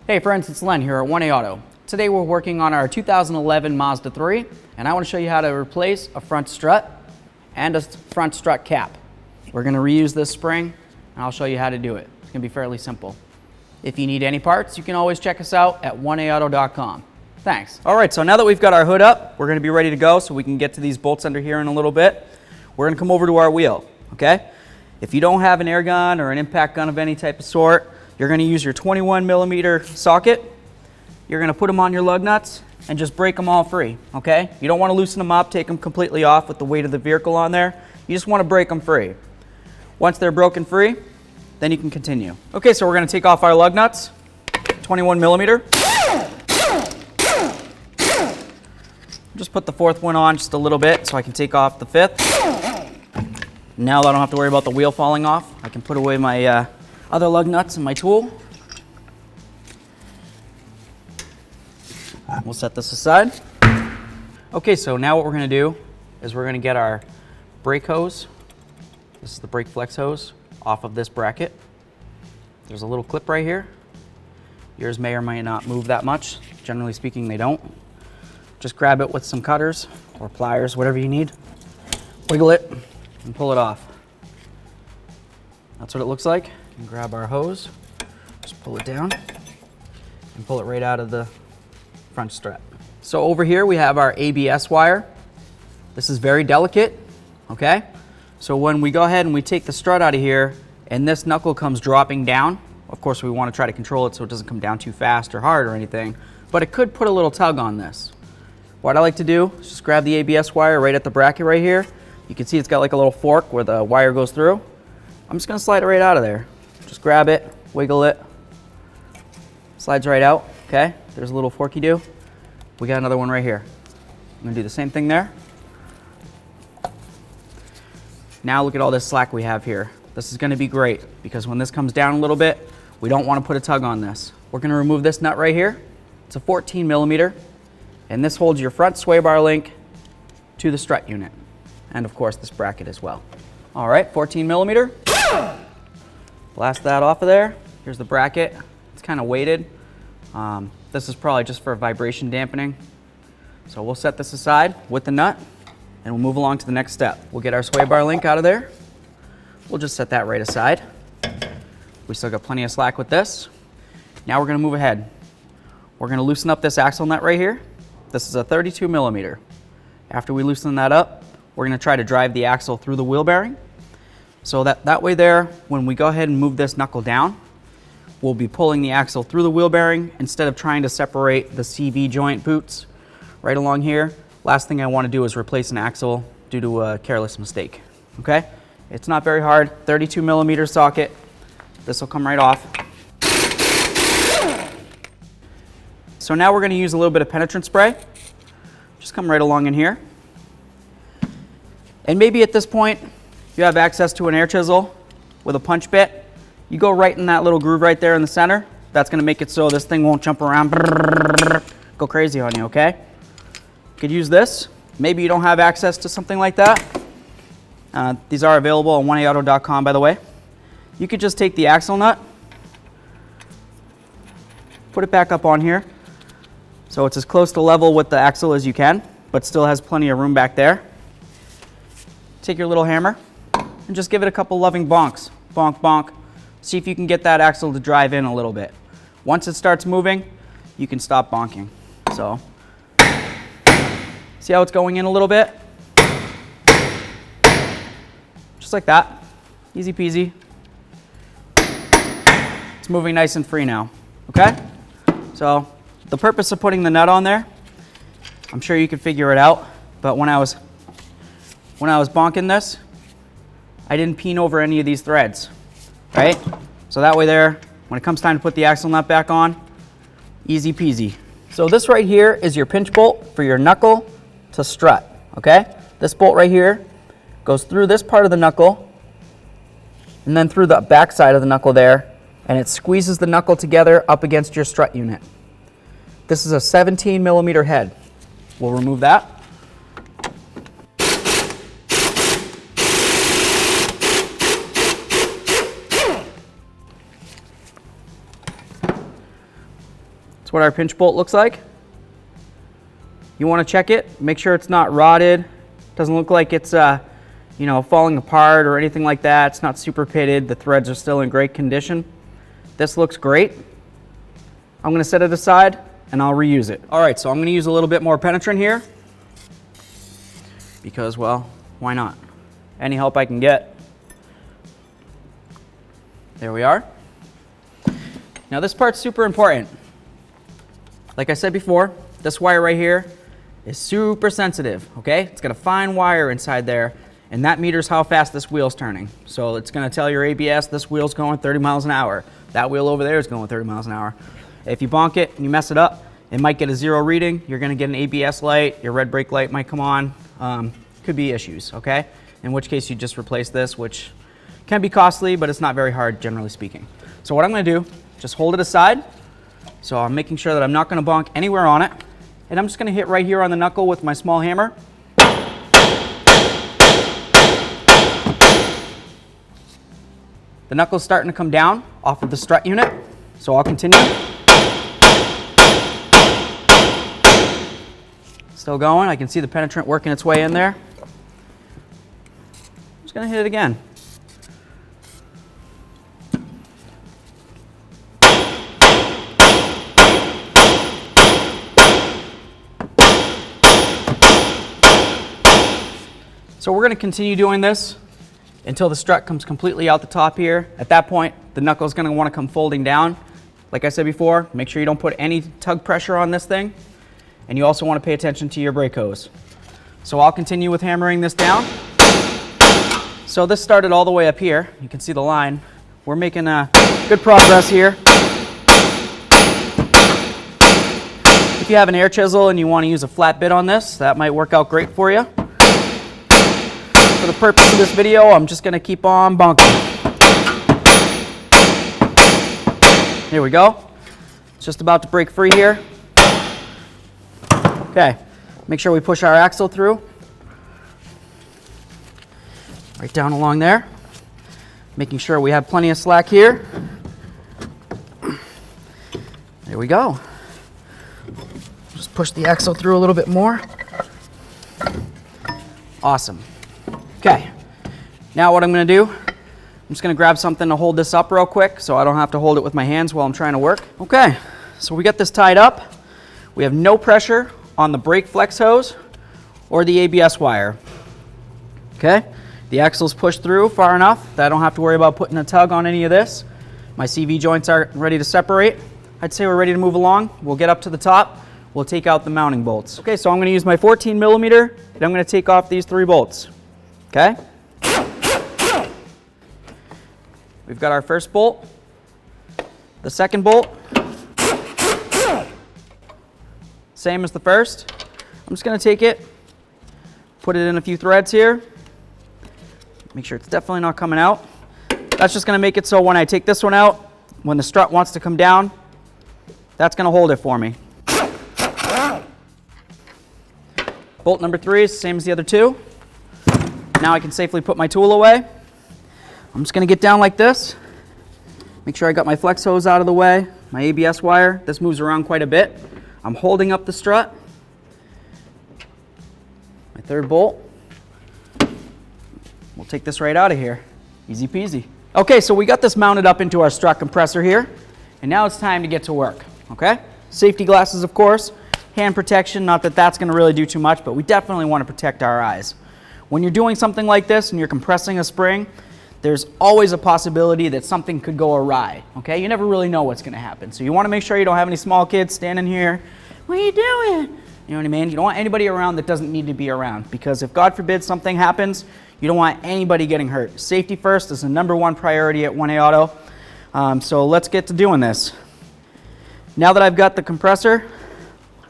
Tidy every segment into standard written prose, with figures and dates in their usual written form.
Hey friends, it's Len here at 1A Auto. Today we're working on our 2011 Mazda 3, and I want to show you how to replace a front strut and a front strut cap. We're going to reuse this spring, and I'll show you how to do it. It's going to be fairly simple. If you need any parts, you can always check us out at 1aauto.com. Thanks. All right, so now that we've got our hood up, we're going to be ready to go so we can get to these bolts under here in a little bit. We're going to come over to our wheel, okay? If you don't have an air gun or an impact gun of any type of sort, you're going to use your 21mm socket. You're going to put them on your lug nuts and just break them all free, okay? You don't want to loosen them up, take them completely off with the weight of the vehicle on there. You just want to break them free. Once they're broken free, then you can continue. Okay, so we're going to take off our lug nuts, 21mm. Just put the fourth one on just a little bit so I can take off the fifth. Now that I don't have to worry about the wheel falling off, I can put away my other lug nuts and my tool. We'll set this aside. Okay, so now what we're going to do is we're going to get our brake hose. This is the brake flex hose off of this bracket. There's a little clip right here. Yours may or may not move that much. Generally speaking, they don't. Just grab it with some cutters or pliers, whatever you need. Wiggle it and pull it off. That's what it looks like. You can grab our hose, just pull it down and pull it right out of the front strut. So over here we have our ABS wire. This is very delicate, okay? So when we go ahead and we take the strut out of here and this knuckle comes dropping down, of course we want to try to control it so it doesn't come down too fast or hard or anything, but it could put a little tug on this. What I like to do is just grab the ABS wire right at the bracket right here. You can see it's got like a little fork where the wire goes through. I'm just going to slide it right out of there. Just grab it, wiggle it, slides right out, okay? There's a little forky do. We got another one right here. I'm going to do the same thing there. Now look at all this slack we have here. This is going to be great because when this comes down a little bit, we don't want to put a tug on this. We're going to remove this nut right here. It's a 14mm. And this holds your front sway bar link to the strut unit. And of course this bracket as well. All right, 14mm. Blast that off of there. Here's the bracket. It's kind of weighted. This is probably just for vibration dampening. So we'll set this aside with the nut and we'll move along to the next step. We'll get our sway bar link out of there. We'll just set that right aside. We still got plenty of slack with this. Now we're going to move ahead. We're going to loosen up this axle nut right here. This is a 32mm. After we loosen that up, we're going to try to drive the axle through the wheel bearing. So that way there, when we go ahead and move this knuckle down, we'll be pulling the axle through the wheel bearing instead of trying to separate the CV joint boots right along here. Last thing I want to do is replace an axle due to a careless mistake. Okay? It's not very hard. 32mm socket. This will come right off. So now we're going to use a little bit of penetrant spray. Just come right along in here. And maybe at this point, you have access to an air chisel with a punch bit. You go right in that little groove right there in the center. That's going to make it so this thing won't jump around, go crazy on you, okay? You could use this. Maybe you don't have access to something like that. These are available on 1aauto.com, by the way. You could just take the axle nut, put it back up on here. So it's as close to level with the axle as you can, but still has plenty of room back there. Take your little hammer and just give it a couple loving bonks. Bonk, bonk. See if you can get that axle to drive in a little bit. Once it starts moving, you can stop bonking. So, see how it's going in a little bit? Just like that. Easy peasy. It's moving nice and free now. Okay? So, the purpose of putting the nut on there, I'm sure you could figure it out, but when I was bonking this, I didn't peen over any of these threads, right? So that way there, when it comes time to put the axle nut back on, easy peasy. So this right here is your pinch bolt for your knuckle to strut, okay? This bolt right here goes through this part of the knuckle and then through the back side of the knuckle there, and it squeezes the knuckle together up against your strut unit. This is a 17mm head. We'll remove that. That's what our pinch bolt looks like. You want to check it, make sure it's not rotted. Doesn't look like it's you know, falling apart or anything like that. It's not super pitted. The threads are still in great condition. This looks great. I'm going to set it aside and I'll reuse it. All right, so I'm going to use a little bit more penetrant here because, well, why not? Any help I can get. There we are. Now this part's super important. Like I said before, this wire right here is super sensitive, okay? It's got a fine wire inside there, and that meters how fast this wheel's turning. So it's gonna tell your ABS this wheel's going 30 miles an hour. That wheel over there is going 30 miles an hour. If you bonk it and you mess it up, it might get a 0 reading. You're gonna get an ABS light, your red brake light might come on. Could be issues, okay? In which case you just replace this, which can be costly, but it's not very hard, generally speaking. So what I'm gonna do, just hold it aside. So I'm making sure that I'm not gonna bonk anywhere on it. And I'm just gonna hit right here on the knuckle with my small hammer. The knuckle's starting to come down off of the strut unit, so I'll continue. Still going, I can see the penetrant working its way in there. I'm just gonna hit it again. So we're gonna continue doing this until the strut comes completely out the top here. At that point, the knuckle is going to want to come folding down. Like I said before, make sure you don't put any tug pressure on this thing. And you also want to pay attention to your brake hose. So I'll continue with hammering this down. So this started all the way up here. You can see the line. We're making good progress here. If you have an air chisel and you want to use a flat bit on this, that might work out great for you. For the purpose of this video, I'm just going to keep on bonking. Here we go. It's just about to break free here. Okay, make sure we push our axle through. Right down along there. Making sure we have plenty of slack here. There we go. Just push the axle through a little bit more. Awesome. Okay, now what I'm going to do, I'm just going to grab something to hold this up real quick so I don't have to hold it with my hands while I'm trying to work. Okay, so we got this tied up. We have no pressure on the brake flex hose or the ABS wire. Okay, the axle's pushed through far enough that I don't have to worry about putting a tug on any of this. My CV joints are ready to separate. I'd say we're ready to move along. We'll get up to the top. We'll take out the mounting bolts. Okay, so I'm going to use my 14 millimeter and I'm going to take off these 3 bolts. Okay, we've got our first bolt, the second bolt, same as the first. I'm just going to take it, put it in a few threads here, make sure it's definitely not coming out. That's just going to make it so when I take this one out, when the strut wants to come down, that's going to hold it for me. Bolt number 3 is the same as the other 2. Now I can safely put my tool away. I'm just going to get down like this. Make sure I got my flex hose out of the way, my ABS wire. This moves around quite a bit. I'm holding up the strut. My 3rd bolt. We'll take this right out of here. Easy peasy. Okay, so we got this mounted up into our strut compressor here. And now it's time to get to work. Okay? Safety glasses, of course. Hand protection, not that that's going to really do too much, but we definitely want to protect our eyes. When you're doing something like this and you're compressing a spring, there's always a possibility that something could go awry, okay? You never really know what's going to happen. So you want to make sure you don't have any small kids standing here. What are you doing? You know what I mean? You don't want anybody around that doesn't need to be around, because if God forbid something happens, you don't want anybody getting hurt. Safety first is the #1 priority at 1A Auto. So let's get to doing this. Now that I've got the compressor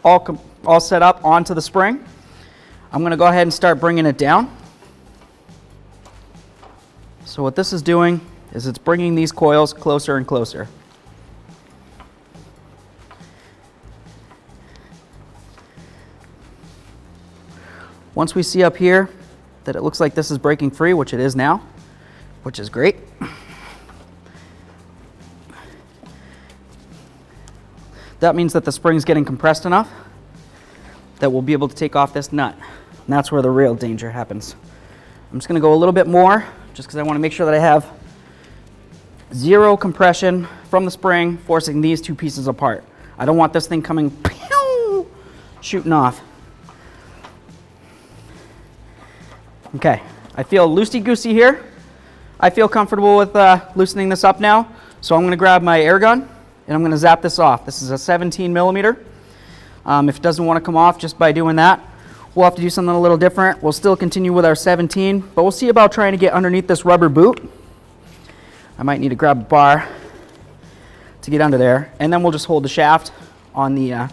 all set up onto the spring, I'm going to go ahead and start bringing it down. So what this is doing is it's bringing these coils closer and closer. Once we see up here that it looks like this is breaking free, which it is now, which is great. That means that the spring's getting compressed enough that we'll be able to take off this nut. And that's where the real danger happens. I'm just going to go a little bit more just because I want to make sure that I have zero compression from the spring forcing these two pieces apart. I don't want this thing coming pew, shooting off. Okay, I feel loosey-goosey here. I feel comfortable with loosening this up now. So I'm going to grab my air gun and I'm going to zap this off. This is a 17 millimeter. If it doesn't want to come off just by doing that, we'll have to do something a little different. We'll still continue with our 17, but we'll see about trying to get underneath this rubber boot. I might need to grab a bar to get under there, and then we'll just hold the shaft on the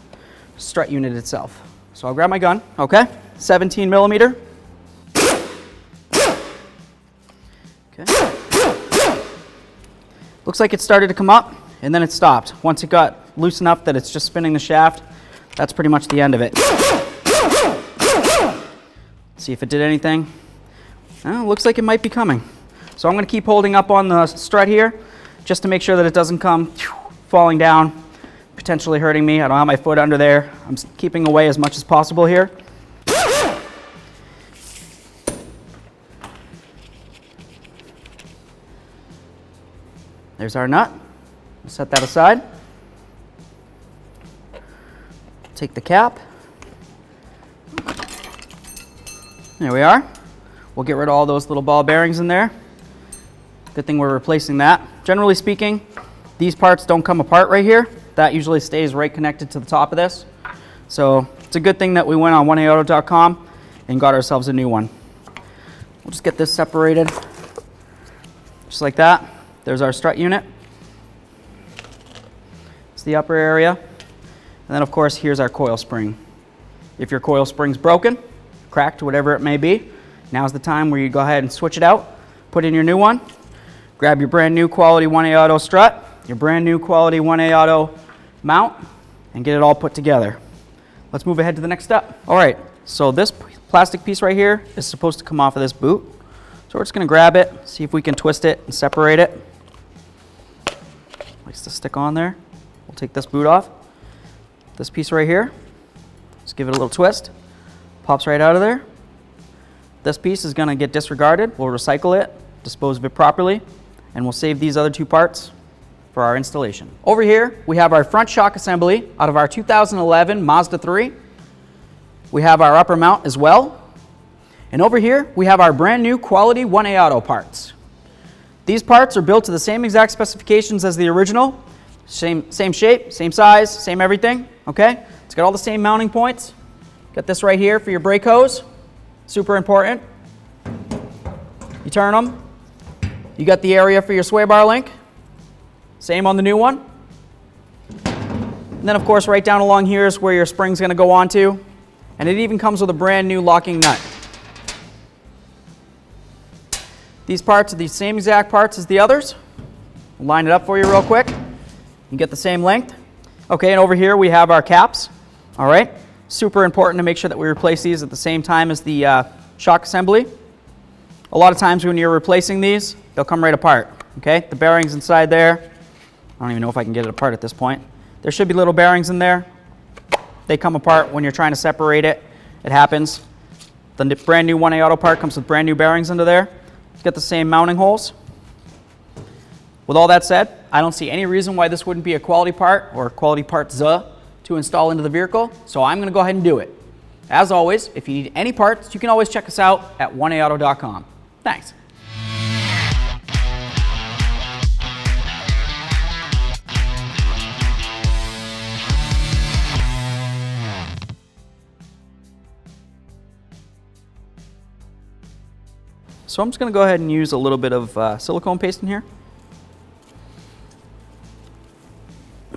strut unit itself. So I'll grab my gun, okay? 17 millimeter. Okay. Looks like it started to come up, and then it stopped. Once it got loose enough that it's just spinning the shaft, that's pretty much the end of it. See if it did anything. Oh, looks like it might be coming. So I'm going to keep holding up on the strut here just to make sure that it doesn't come falling down, potentially hurting me. I don't have my foot under there. I'm keeping away as much as possible here. There's our nut. Set that aside. Take the cap. There we are. We'll get rid of all those little ball bearings in there. Good thing we're replacing that. Generally speaking, these parts don't come apart right here. That usually stays right connected to the top of this. So it's a good thing that we went on 1aauto.com and got ourselves a new one. We'll just get this separated just like that. There's our strut unit. It's the upper area. And then of course here's our coil spring. If your coil spring's broken, cracked, whatever it may be, now's the time where you go ahead and switch it out, put in your new one, grab your brand new quality 1A Auto strut, your brand new quality 1A Auto mount, and get it all put together. Let's move ahead to the next step. All right, so this plastic piece right here is supposed to come off of this boot. So we're just gonna grab it, see if we can twist it and separate it. Likes to stick on there. We'll take this boot off. This piece right here, just give it a little twist. Pops right out of there. This piece is gonna get disregarded. We'll recycle it, dispose of it properly, and we'll save these other two parts for our installation. Over here, we have our front shock assembly out of our 2011 Mazda 3. We have our upper mount as well. And over here, we have our brand new quality 1A Auto parts. These parts are built to the same exact specifications as the original. Same shape, same size, same everything, okay? It's got all the same mounting points. Got this right here for your brake hose. Super important. You turn them. You got the area for your sway bar link. Same on the new one. And then of course right down along here is where your spring's gonna go onto. And it even comes with a brand new locking nut. These parts are the same exact parts as the others. I'll line it up for you real quick. You get the same length. Okay, and over here we have our caps. All right, super important to make sure that we replace these at the same time as the shock assembly. A lot of times when you're replacing these, they'll come right apart. Okay, the bearings inside there. I don't even know if I can get it apart at this point. There should be little bearings in there. They come apart when you're trying to separate it. It happens. The brand new 1A Auto part comes with brand new bearings under there. It's got the same mounting holes. With all that said, I don't see any reason why this wouldn't be a quality part or quality parts to install into the vehicle, so I'm going to go ahead and do it. As always, if you need any parts, you can always check us out at 1aauto.com. Thanks. So I'm just going to go ahead and use a little bit of silicone paste in here.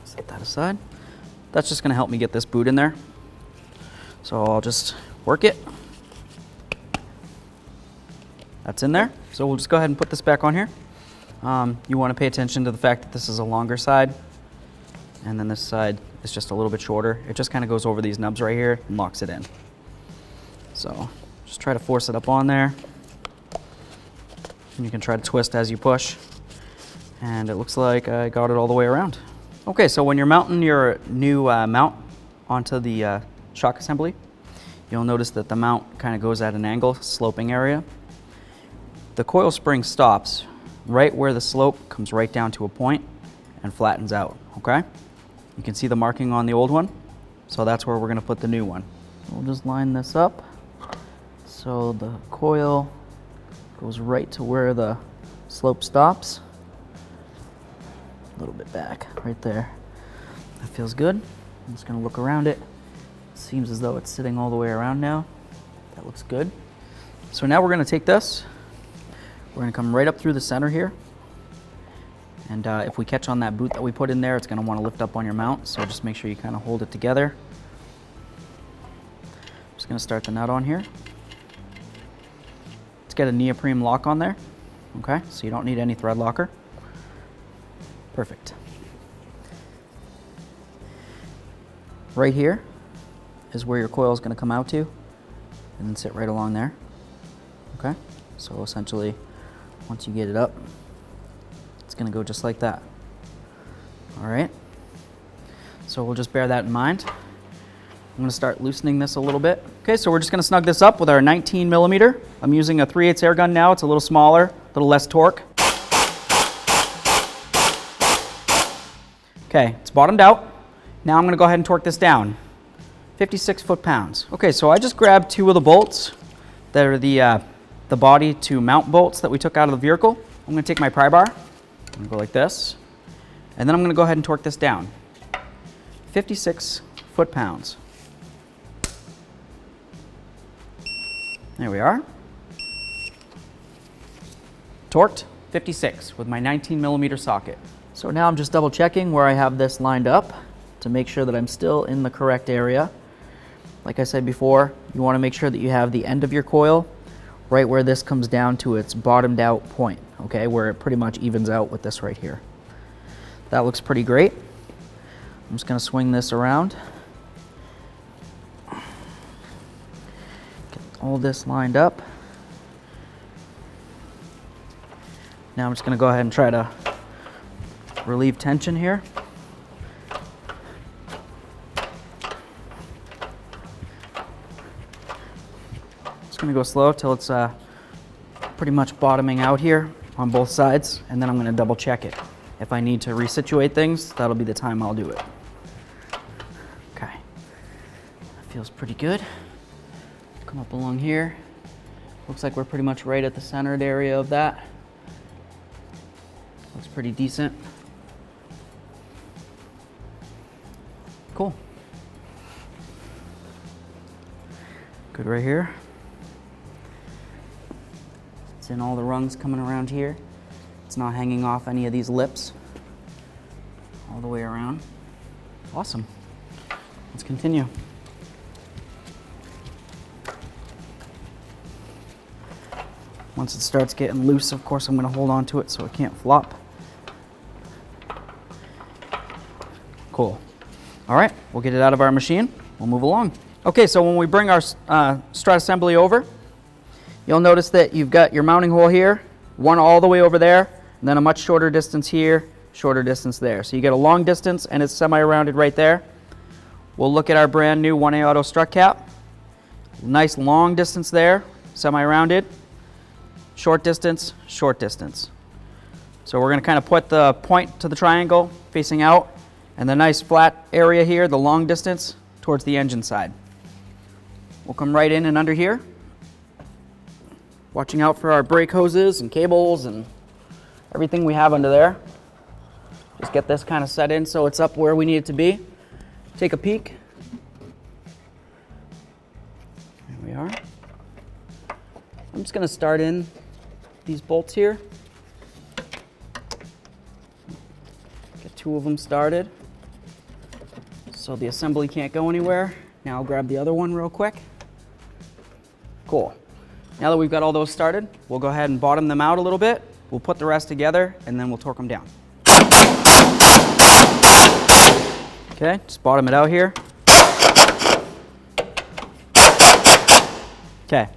Set that aside. That's just going to help me get this boot in there. So I'll just work it. That's in there. So we'll just go ahead and put this back on here. You want to pay attention to the fact that this is a longer side, and then this side is just a little bit shorter. It just kind of goes over these nubs right here and locks it in. So just try to force it up on there. And you can try to twist as you push. And it looks like I got it all the way around. Okay, so when you're mounting your new mount onto the shock assembly, you'll notice that the mount kind of goes at an angle, sloping area. The coil spring stops right where the slope comes right down to a point and flattens out, okay? You can see the marking on the old one, so that's where we're gonna put the new one. We'll just line this up so the coil goes right to where the slope stops. A little bit back, right there. That feels good. I'm just gonna look around it. Seems as though it's sitting all the way around now. That looks good. So now we're gonna take this, we're gonna come right up through the center here. And if we catch on that boot that we put in there, it's gonna wanna lift up on your mount, so just make sure you kinda hold it together. I'm just gonna start the nut on here. Let's get a neoprene lock on there, okay? So you don't need any thread locker. Perfect. Right here is where your coil is gonna come out to, and then sit right along there, okay? So essentially, once you get it up, it's gonna go just like that. All right, so we'll just bear that in mind. I'm gonna start loosening this a little bit. Okay, so we're just gonna snug this up with our 19 millimeter. I'm using a 3/8 air gun now. It's a little smaller, a little less torque. Okay, it's bottomed out. Now I'm gonna go ahead and torque this down. 56 foot-pounds. Okay, so I just grabbed 2 of the bolts that are the body to mount bolts that we took out of the vehicle. I'm gonna take my pry bar, I'm gonna go like this, and then I'm gonna go ahead and torque this down. 56 foot-pounds. There we are. Torqued, 56 with my 19 millimeter socket. So now I'm just double checking where I have this lined up to make sure that I'm still in the correct area. Like I said before, you want to make sure that you have the end of your coil right where this comes down to its bottomed out point, okay, where it pretty much evens out with this right here. That looks pretty great. I'm just going to swing this around. Get all this lined up. Now I'm just going to go ahead and try to relieve tension here. Just going to go slow till it's pretty much bottoming out here on both sides, and then I'm going to double check it. If I need to resituate things, that'll be the time I'll do it. Okay, that feels pretty good. Come up along here. Looks like we're pretty much right at the centered area of that. Looks pretty decent. Cool. Good right here. It's in all the rungs coming around here. It's not hanging off any of these lips all the way around. Awesome. Let's continue. Once it starts getting loose, of course, I'm going to hold on to it so it can't flop. Cool. All right, we'll get it out of our machine. We'll move along. Okay, so when we bring our strut assembly over, you'll notice that you've got your mounting hole here, one all the way over there, and then a much shorter distance here, shorter distance there. So you get a long distance and it's semi-rounded right there. We'll look at our brand new 1A Auto strut cap. Nice long distance there, semi-rounded. Short distance, short distance. So we're going to kind of put the point to the triangle facing out, and the nice flat area here, the long distance, towards the engine side. We'll come right in and under here, watching out for our brake hoses and cables and everything we have under there. Just get this kind of set in so it's up where we need it to be. Take a peek. There we are. I'm just going to start in these bolts here. Get 2 of them started so the assembly can't go anywhere. Now I'll grab the other one real quick. Cool. Now that we've got all those started, we'll go ahead and bottom them out a little bit. We'll put the rest together and then we'll torque them down. Okay, just bottom it out here. Okay,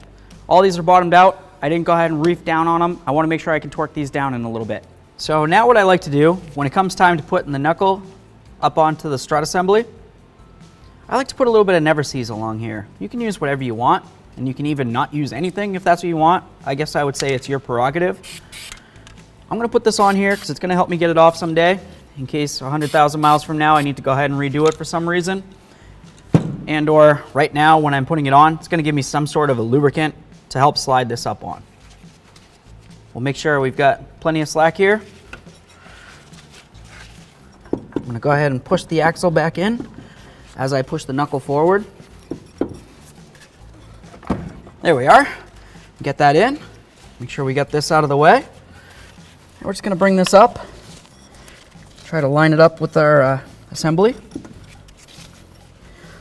all these are bottomed out. I didn't go ahead and reef down on them. I want to make sure I can torque these down in a little bit. So now what I like to do, when it comes time to put in the knuckle up onto the strut assembly. I like to put a little bit of never sees along here. You can use whatever you want, and you can even not use anything if that's what you want. I guess I would say it's your prerogative. I'm gonna put this on here because it's gonna help me get it off someday in case 100,000 miles from now I need to go ahead and redo it for some reason. And or right now when I'm putting it on, it's gonna give me some sort of a lubricant to help slide this up on. We'll make sure we've got plenty of slack here. I'm gonna go ahead and push the axle back in as I push the knuckle forward. There we are. Get that in. Make sure we get this out of the way. And we're just gonna bring this up. Try to line it up with our assembly.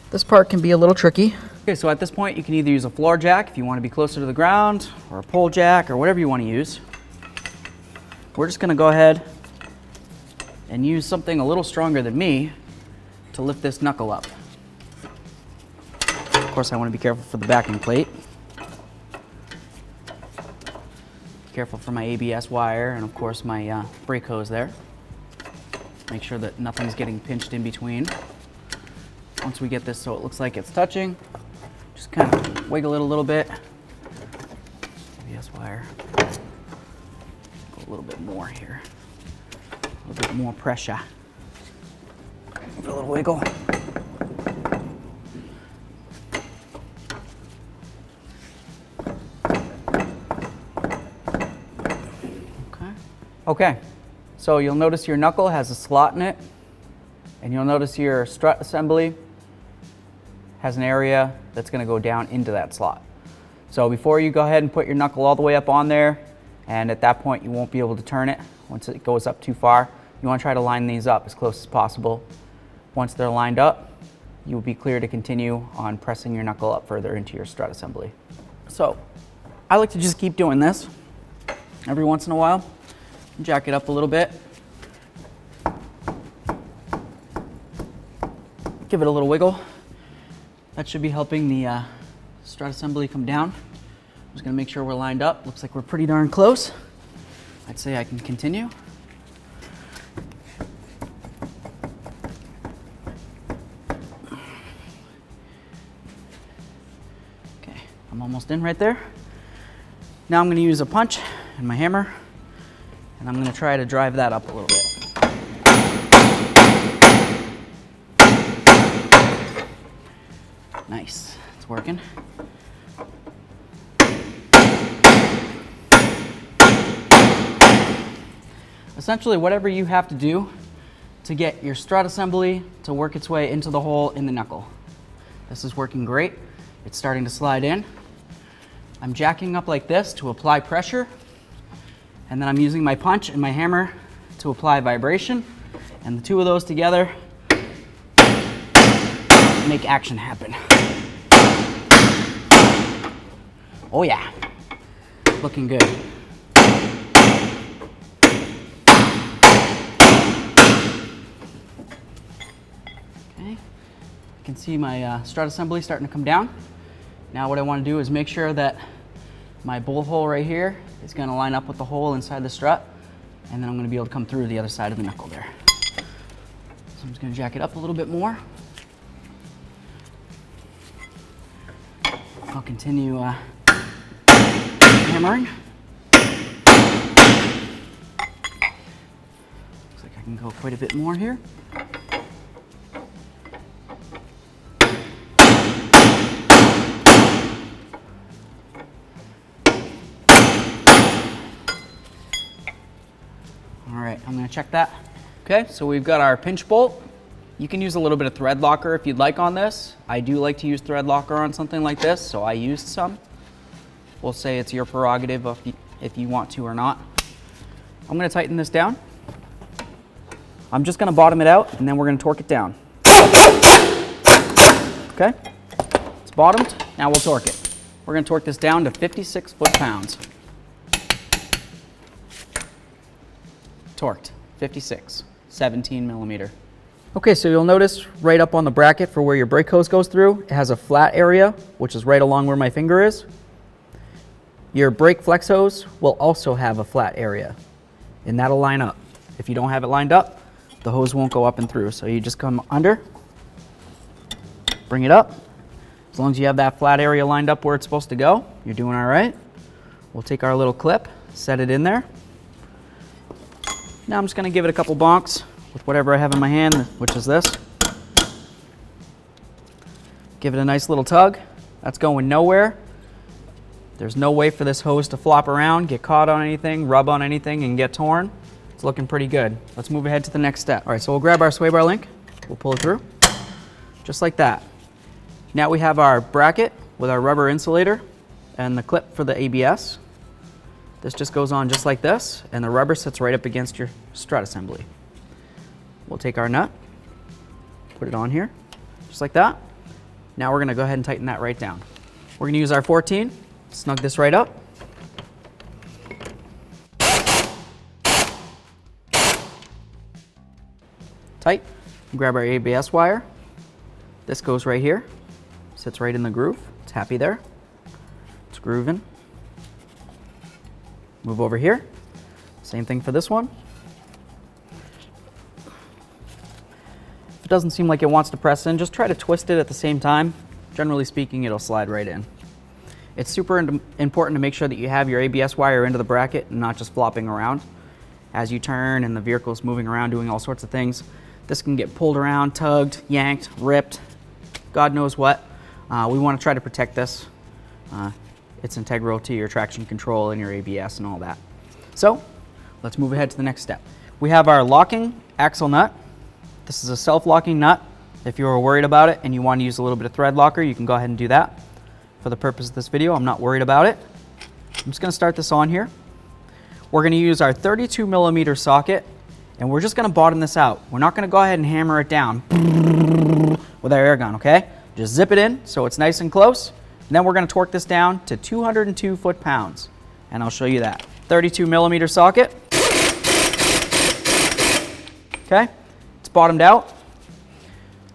This part can be a little tricky. Okay, so at this point you can either use a floor jack if you want to be closer to the ground, or a pole jack, or whatever you want to use. We're just gonna go ahead and use something a little stronger than me to lift this knuckle up. Of course, I want to be careful for the backing plate. Careful for my ABS wire and of course my brake hose there. Make sure that nothing's getting pinched in between. Once we get this so it looks like it's touching, just kind of wiggle it a little bit. ABS wire. Go a little bit more here. A little bit more pressure. Give it a little wiggle. Okay, so you'll notice your knuckle has a slot in it, and you'll notice your strut assembly has an area that's going to go down into that slot. So before you go ahead and put your knuckle all the way up on there, and at that point you won't be able to turn it once it goes up too far, you want to try to line these up as close as possible. Once they're lined up, you will be clear to continue on pressing your knuckle up further into your strut assembly. So I like to just keep doing this every once in a while. Jack it up a little bit. Give it a little wiggle. That should be helping the strut assembly come down. I'm just gonna make sure we're lined up. Looks like we're pretty darn close. I'd say I can continue. Okay, I'm almost in right there. Now I'm gonna use a punch and my hammer, and I'm going to try to drive that up a little bit. Nice, it's working. Essentially, whatever you have to do to get your strut assembly to work its way into the hole in the knuckle. This is working great. It's starting to slide in. I'm jacking up like this to apply pressure. And then I'm using my punch and my hammer to apply vibration. And the two of those together make action happen. Oh yeah, looking good. Okay, you can see my strut assembly starting to come down. Now what I want to do is make sure that my bowl hole right here is going to line up with the hole inside the strut, and then I'm going to be able to come through the other side of the knuckle there. So I'm just going to jack it up a little bit more. I'll continue hammering. Looks like I can go quite a bit more here. All right, I'm gonna check that. Okay, so we've got our pinch bolt. You can use a little bit of thread locker if you'd like on this. I do like to use thread locker on something like this, so I used some. We'll say it's your prerogative if you want to or not. I'm gonna tighten this down. I'm just gonna bottom it out, and then we're gonna torque it down. Okay, it's bottomed, now we'll torque it. We're gonna torque this down to 56 foot-pounds. Torqued, 56, 17 millimeter. Okay, so you'll notice right up on the bracket for where your brake hose goes through, it has a flat area, which is right along where my finger is. Your brake flex hose will also have a flat area, and that'll line up. If you don't have it lined up, the hose won't go up and through. So you just come under, bring it up. As long as you have that flat area lined up where it's supposed to go, you're doing all right. We'll take our little clip, set it in there. Now I'm just gonna give it a couple bonks with whatever I have in my hand, which is this. Give it a nice little tug. That's going nowhere. There's no way for this hose to flop around, get caught on anything, rub on anything, and get torn. It's looking pretty good. Let's move ahead to the next step. All right, so we'll grab our sway bar link. We'll pull it through, just like that. Now we have our bracket with our rubber insulator and the clip for the ABS. This just goes on just like this, and the rubber sits right up against your strut assembly. We'll take our nut, put it on here, just like that. Now we're gonna go ahead and tighten that right down. We're gonna use our 14, snug this right up. Tight. Grab our ABS wire. This goes right here, sits right in the groove. It's happy there. It's grooving. Move over here. Same thing for this one. If it doesn't seem like it wants to press in, just try to twist it at the same time. Generally speaking, it'll slide right in. It's super important to make sure that you have your ABS wire into the bracket and not just flopping around. As you turn and the vehicle's moving around doing all sorts of things, this can get pulled around, tugged, yanked, ripped, God knows what. We want to try to protect this. It's integral to your traction control and your ABS and all that. So let's move ahead to the next step. We have our locking axle nut. This is a self-locking nut. If you were worried about it and you want to use a little bit of thread locker, you can go ahead and do that. For the purpose of this video, I'm not worried about it. I'm just going to start this on here. We're going to use our 32mm socket, and we're just going to bottom this out. We're not going to go ahead and hammer it down with our air gun, okay? Just zip it in so it's nice and close. And then we're going to torque this down to 202 foot-pounds, and I'll show you that. 32mm socket. Okay, it's bottomed out.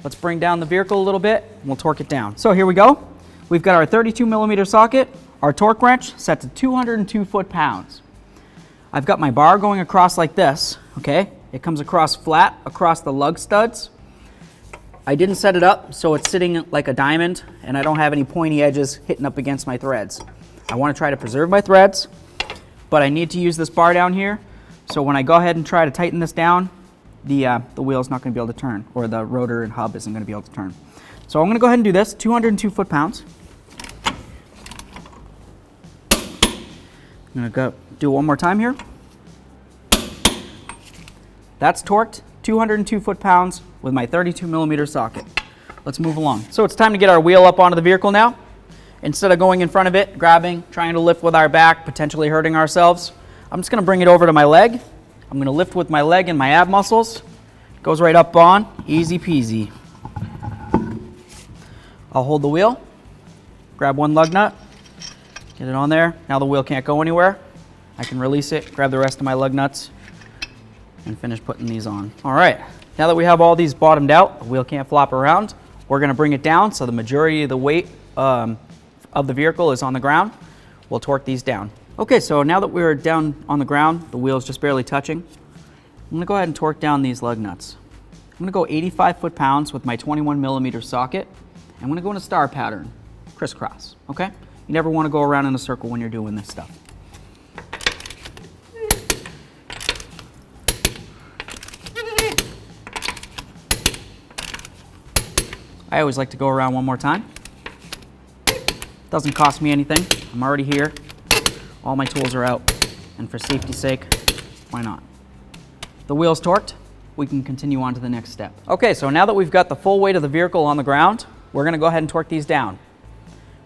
Let's bring down the vehicle a little bit, and we'll torque it down. So here we go. We've got our 32mm socket, our torque wrench set to 202 foot-pounds. I've got my bar going across like this, okay? It comes across flat across the lug studs. I didn't set it up so it's sitting like a diamond, and I don't have any pointy edges hitting up against my threads. I want to try to preserve my threads, but I need to use this bar down here, so when I go ahead and try to tighten this down, the wheel's not going to be able to turn, or the rotor and hub isn't going to be able to turn. So I'm going to go ahead and do this, 202 foot-pounds. I'm going to go do it one more time here. That's torqued, 202 foot-pounds with my 32mm socket. Let's move along. So it's time to get our wheel up onto the vehicle now. Instead of going in front of it, grabbing, trying to lift with our back, potentially hurting ourselves, I'm just going to bring it over to my leg. I'm going to lift with my leg and my ab muscles. Goes right up on, easy peasy. I'll hold the wheel, grab one lug nut, get it on there. Now the wheel can't go anywhere. I can release it, grab the rest of my lug nuts, and finish putting these on. All right, now that we have all these bottomed out, the wheel can't flop around, we're gonna bring it down so the majority of the weight of the vehicle is on the ground. We'll torque these down. Okay, so now that we're down on the ground, the wheel's just barely touching, I'm gonna go ahead and torque down these lug nuts. I'm gonna go 85 foot-pounds with my 21mm socket. I'm gonna go in a star pattern, crisscross, okay? You never wanna go around in a circle when you're doing this stuff. I always like to go around one more time. Doesn't cost me anything. I'm already here. All my tools are out. And for safety's sake, why not? The wheel's torqued. We can continue on to the next step. Okay, so now that we've got the full weight of the vehicle on the ground, we're gonna go ahead and torque these down.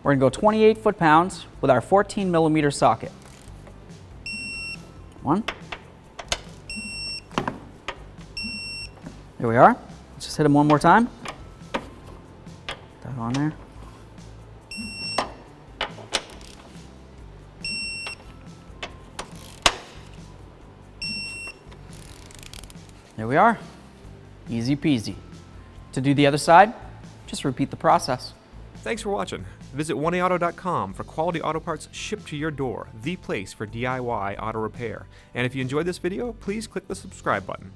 We're gonna go 28 foot-pounds with our 14mm socket. One. There we are. Let's just hit them one more time. That on there. There we are. Easy peasy. To do the other side, just repeat the process. Thanks for watching. Visit 1AAuto.com for quality auto parts shipped to your door, the place for DIY auto repair. And if you enjoyed this video, please click the subscribe button.